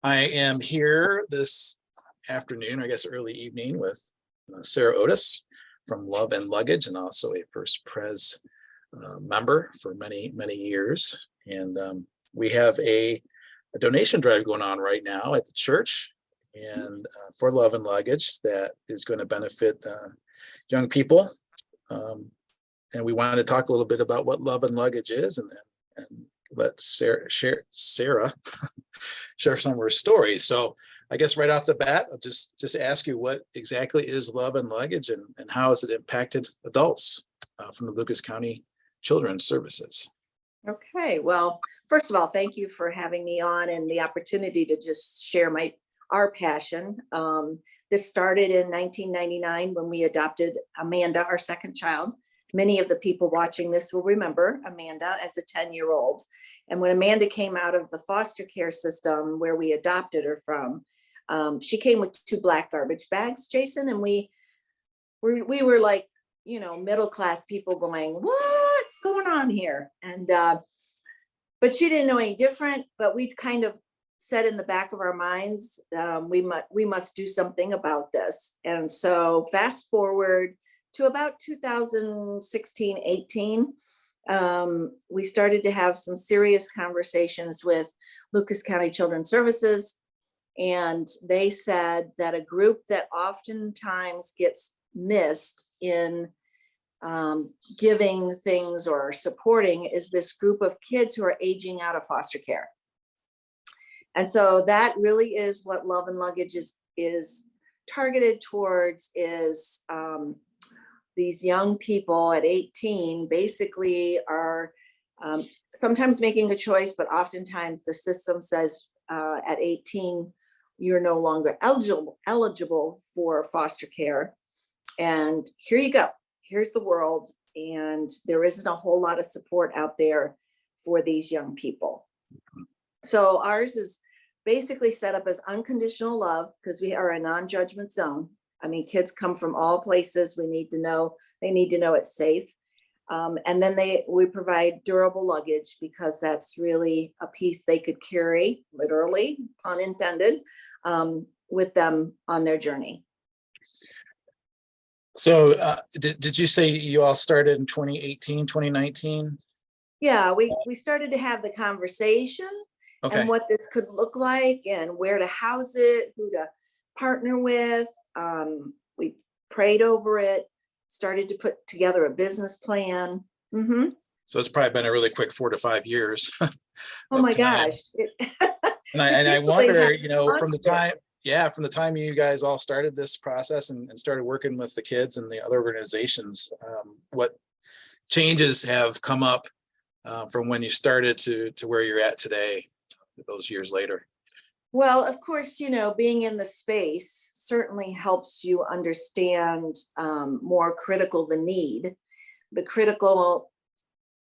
I am here this afternoon, I guess early evening, with Sarah Otis from Love and Luggage, and also a First Pres member for many, many years. And we have a donation drive going on right now at the church, and for Love and Luggage, that is going to benefit young people. And we wanted to talk a little bit about what Love and Luggage is, and let Sarah share some of her stories. So I guess right off the bat, I'll just ask you, what exactly is Love and Luggage, and how has it impacted adults from the Lucas County Children's Services? Okay, well, first of all, thank you for having me on and the opportunity to just share our passion. This started in 1999 when we adopted Amanda, our second child. Many of the people watching this will remember Amanda as a 10-year-old. And when Amanda came out of the foster care system where we adopted her from, she came with 2 black garbage bags, Jason, and we were like, middle-class people going, what's going on here? And but she didn't know any different, but we kind of said in the back of our minds, we must do something about this. And so fast forward to about 2016, 18, we started to have some serious conversations with Lucas County Children's Services. And they said that a group that oftentimes gets missed in giving things or supporting is this group of kids who are aging out of foster care. And so that really is what Love and Luggage is targeted towards, is these young people at 18 basically are sometimes making a choice, but oftentimes the system says at 18, you're no longer eligible for foster care. And here you go. Here's the world. And there isn't a whole lot of support out there for these young people. So ours is basically set up as unconditional love, because we are a non-judgment zone. I mean, kids come from all places. They need to know it's safe. And then we provide durable luggage, because that's really a piece they could carry, literally, pun intended, with them on their journey. So did you say you all started in 2018, 2019? Yeah, we started to have the conversation. Okay. And what this could look like, and where to house it, who to partner with. We prayed over it, started to put together a business plan. Mm-hmm. So it's probably been a really quick 4 to 5 years. Oh my gosh. And I wonder, from the time you guys all started this process and started working with the kids and the other organizations, what changes have come up from when you started to where you're at today, those years later? Well, of course, being in the space certainly helps you understand more critical the need. The critical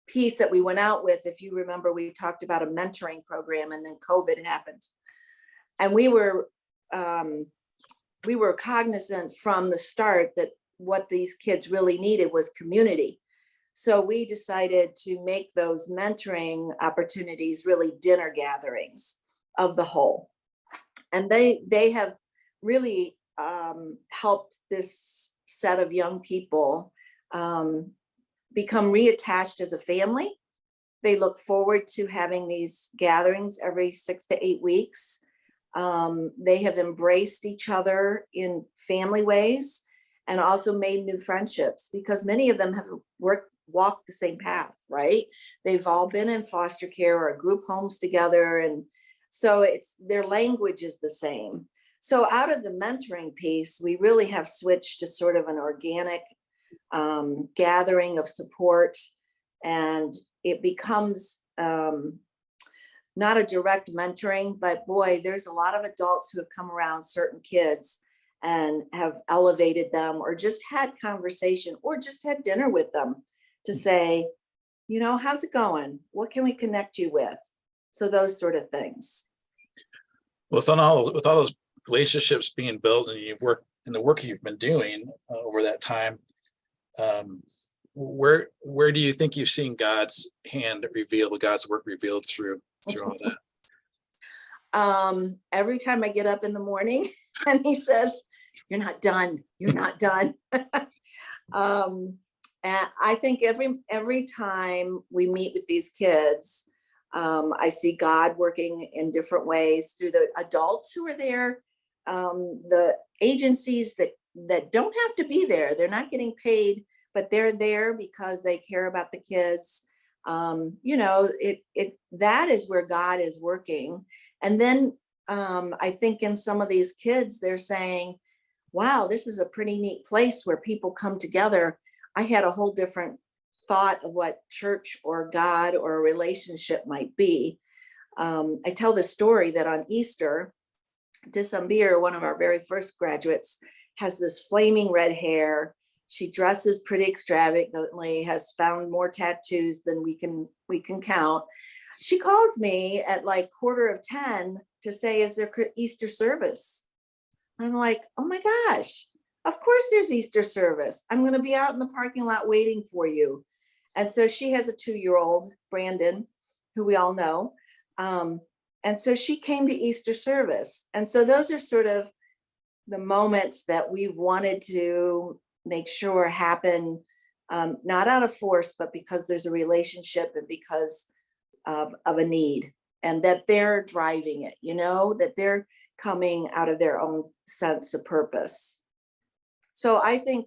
piece that we went out with, if you remember, we talked about a mentoring program, and then COVID happened. And we were cognizant from the start that what these kids really needed was community. So we decided to make those mentoring opportunities really dinner gatherings of the whole. And they have really helped this set of young people become reattached as a family. They look forward to having these gatherings every 6 to 8 weeks. They have embraced each other in family ways, and also made new friendships, because many of them have walked the same path, right? They've all been in foster care or group homes together, and so their language is the same. So out of the mentoring piece, we really have switched to sort of an organic gathering of support, and it becomes not a direct mentoring, but boy, there's a lot of adults who have come around certain kids and have elevated them, or just had conversation, or just had dinner with them to say, how's it going? What can we connect you with? So those sort of things. With all those relationships being built, and you've worked in the work you've been doing over that time, where do you think you've seen God's hand revealed, God's work revealed through all that? every time I get up in the morning and he says, "You're not done. You're not done." And I think every time we meet with these kids, I see God working in different ways through the adults who are there, the agencies that don't have to be there. They're not getting paid, but they're there because they care about the kids. That is where God is working. And then I think in some of these kids, they're saying, wow, this is a pretty neat place where people come together. I had a whole different thought of what church or God or a relationship might be. I tell the story that on Easter, Disambir, one of our very first graduates, has this flaming red hair. She dresses pretty extravagantly, has found more tattoos than we can count. She calls me at like 9:45 to say, is there Easter service? I'm like, oh my gosh, of course there's Easter service. I'm going to be out in the parking lot waiting for you. And so she has a 2-year-old, Brandon, who we all know. And so she came to Easter service. And so those are sort of the moments that we wanted to make sure happen, not out of force, but because there's a relationship and because of a need, and that they're driving it, that they're coming out of their own sense of purpose. So I think,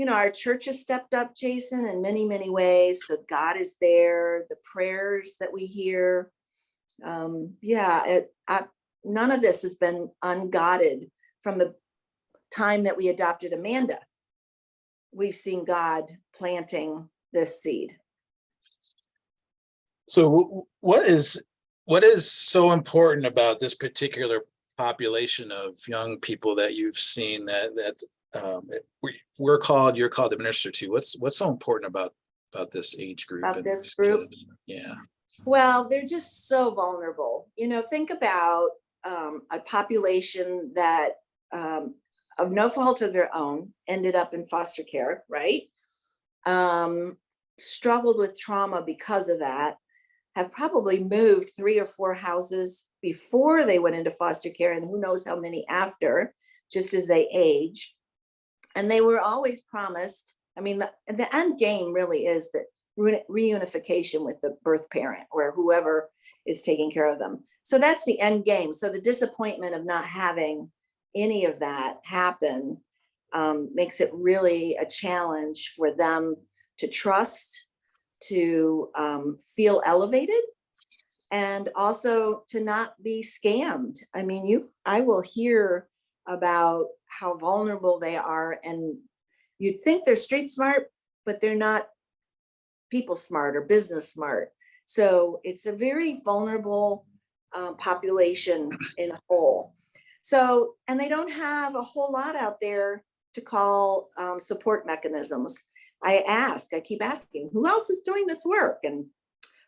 our church has stepped up, Jason, in many, many ways. So God is there, the prayers that we hear. None of this has been ungodded from the time that we adopted Amanda. We've seen God planting this seed. So what is so important about this particular population of young people that you've seen that you're called to minister to? What's so important about this age group? About this group? Kids? Yeah. Well, they're just so vulnerable. Think about a population that of no fault of their own ended up in foster care, right? Struggled with trauma because of that, have probably moved 3 or 4 houses before they went into foster care, and who knows how many after, just as they age. And they were always promised, the end game really is that reunification with the birth parent or whoever is taking care of them. So that's the end game. So the disappointment of not having any of that happen makes it really a challenge for them to trust, to feel elevated, and also to not be scammed. I will hear about how vulnerable they are, and you'd think they're street smart, but they're not people smart or business smart. So it's a very vulnerable population in a whole. So, and they don't have a whole lot out there to call support mechanisms. I keep asking, who else is doing this work? And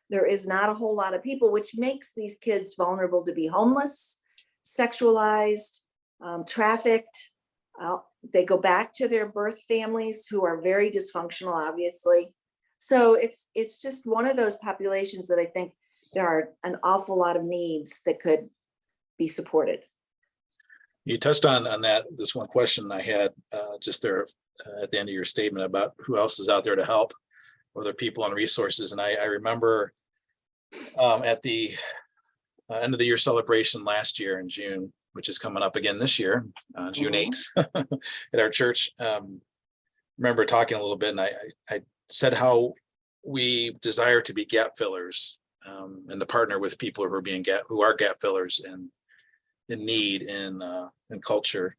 there is not a whole lot of people, which makes these kids vulnerable to be homeless, sexualized, trafficked. They go back to their birth families who are very dysfunctional, obviously. So it's just one of those populations that I think there are an awful lot of needs that could be supported. You touched on this one question I had just there at the end of your statement about who else is out there to help, other people and resources. And I remember at the end of the year celebration last year in June, which is coming up again this year, June 8th at our church. Remember talking a little bit, and I said how we desire to be gap fillers and to partner with people who are gap fillers and in need in culture.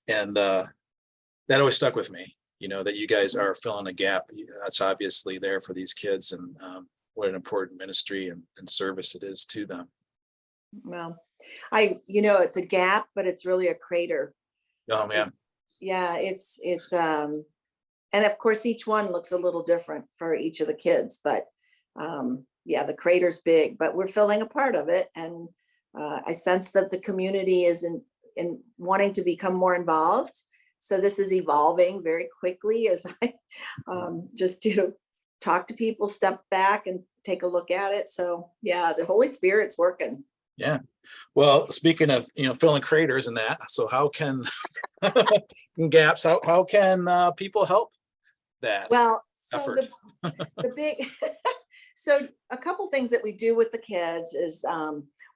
And that always stuck with me, that you guys are filling a gap. That's obviously there for these kids, and what an important ministry and service it is to them. Well, it's a gap, but it's really a crater. Oh man. It's and of course each one looks a little different for each of the kids, but the crater's big, but we're filling a part of it. And I sense that the community is in wanting to become more involved. So this is evolving very quickly as I just talk to people, step back and take a look at it. So the Holy Spirit's working. Yeah. Well, speaking of, filling craters and that, so how can gaps, how can people help that Well, so effort? the big, so a couple things that we do with the kids is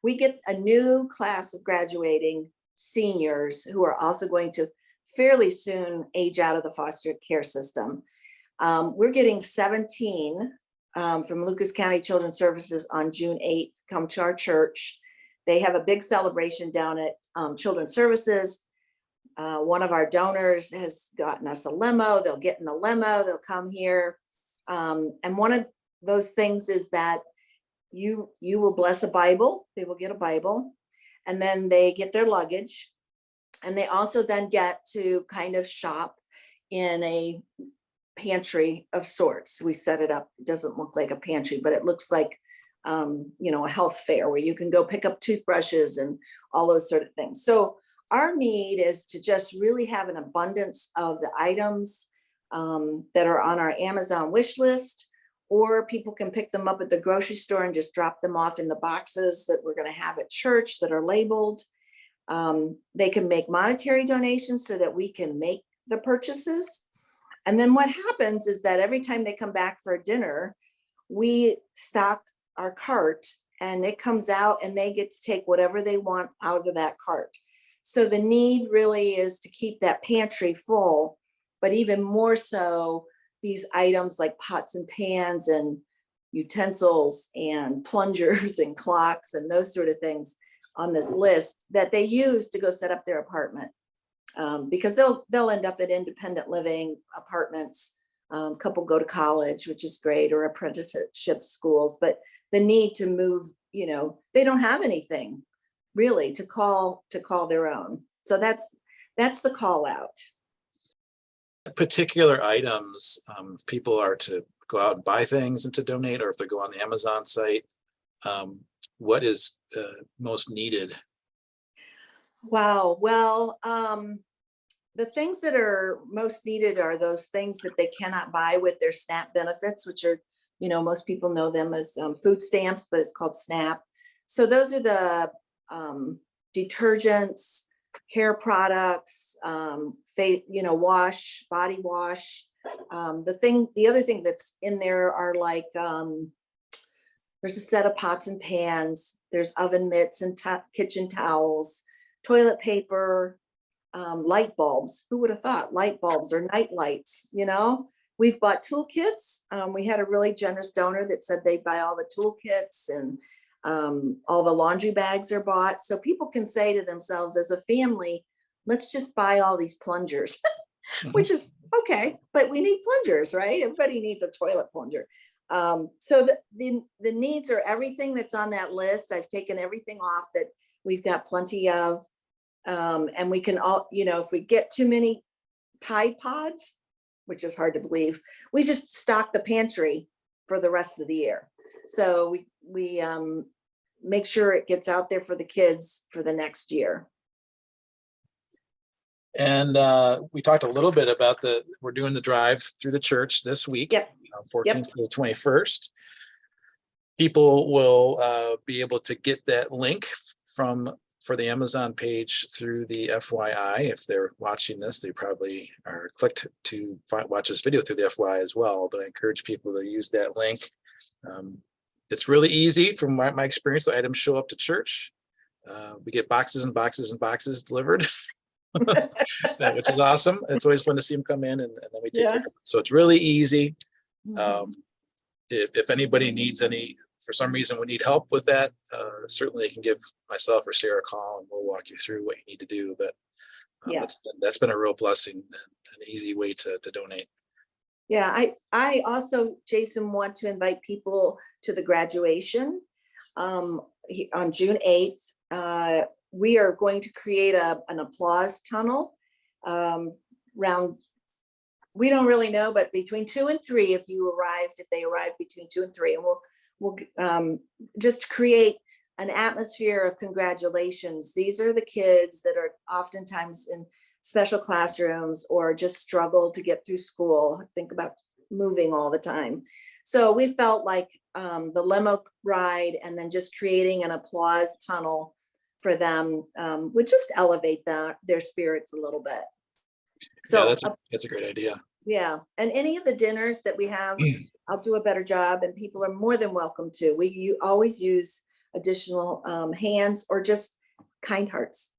we get a new class of graduating seniors who are also going to fairly soon age out of the foster care system. We're getting 17 from Lucas County Children's Services on June 8th, come to our church. They have a big celebration down at Children's Services. One of our donors has gotten us a limo. They'll get in the limo, they'll come here. And one of those things is that you will bless a Bible. They will get a Bible, and then they get their luggage. And they also then get to kind of shop in a pantry of sorts. We set it up. It doesn't look like a pantry, but it looks like a health fair where you can go pick up toothbrushes and all those sort of things. So our need is to just really have an abundance of the items that are on our Amazon wish list, or people can pick them up at the grocery store and just drop them off in the boxes that we're going to have at church that are labeled. They can make monetary donations so that we can make the purchases. And then what happens is that every time they come back for dinner, we stock our cart and it comes out and they get to take whatever they want out of that cart. So the need really is to keep that pantry full, but even more so, these items like pots and pans and utensils and plungers and clocks and those sort of things on this list that they use to go set up their apartment. Because they'll end up at independent living apartments. Couple go to college, which is great, or apprenticeship schools, but the need to move, they don't have anything really to call their own. So that's the call out. Particular items, if people are to go out and buy things and to donate, or if they go on the Amazon site, what is most needed? Wow. Well, the things that are most needed are those things that they cannot buy with their SNAP benefits, which are, most people know them as food stamps, but it's called SNAP. So those are the detergents, hair products, wash, body wash. The other thing that's in there are like, there's a set of pots and pans, there's oven mitts and kitchen towels, toilet paper, light bulbs. Who would have thought light bulbs or night lights? We've bought toolkits. We had a really generous donor that said they'd buy all the toolkits, and all the laundry bags are bought. So people can say to themselves as a family, let's just buy all these plungers, which is okay, but we need plungers, right? Everybody needs a toilet plunger. So the needs are everything that's on that list. I've taken everything off that we've got plenty of. And we can all, if we get too many Tide Pods, which is hard to believe, we just stock the pantry for the rest of the year. So we make sure it gets out there for the kids for the next year. And we talked a little bit about we're doing the drive through the church this week, Yep. 14th to the 21st. People will be able to get that link for the Amazon page through the FYI. If they're watching this, they probably are clicked to watch this video through the FYI as well, but I encourage people to use that link. It's really easy. From my experience, the items show up to church. We get boxes and boxes and boxes delivered, which is awesome. It's always fun to see them come in, and then we take care of it. So it's really easy. If anybody needs for some reason we need help with that, certainly you can give myself or Sarah a call and we'll walk you through what you need to do. But that's been a real blessing and an easy way to donate. Yeah, I also, Jason, want to invite people to the graduation on June 8th. We are going to create an applause tunnel around, we don't really know, but between 2 and 3, if they arrived between 2 and 3, and we'll just create an atmosphere of congratulations. These are the kids that are oftentimes in special classrooms or just struggle to get through school, think about moving all the time. So we felt like the limo ride, and then just creating an applause tunnel for them would just elevate their spirits a little bit. Yeah, So that's a great idea. yeah, and any of the dinners that we have, I'll do a better job, and people are more than welcome to. You always use additional hands or just kind hearts.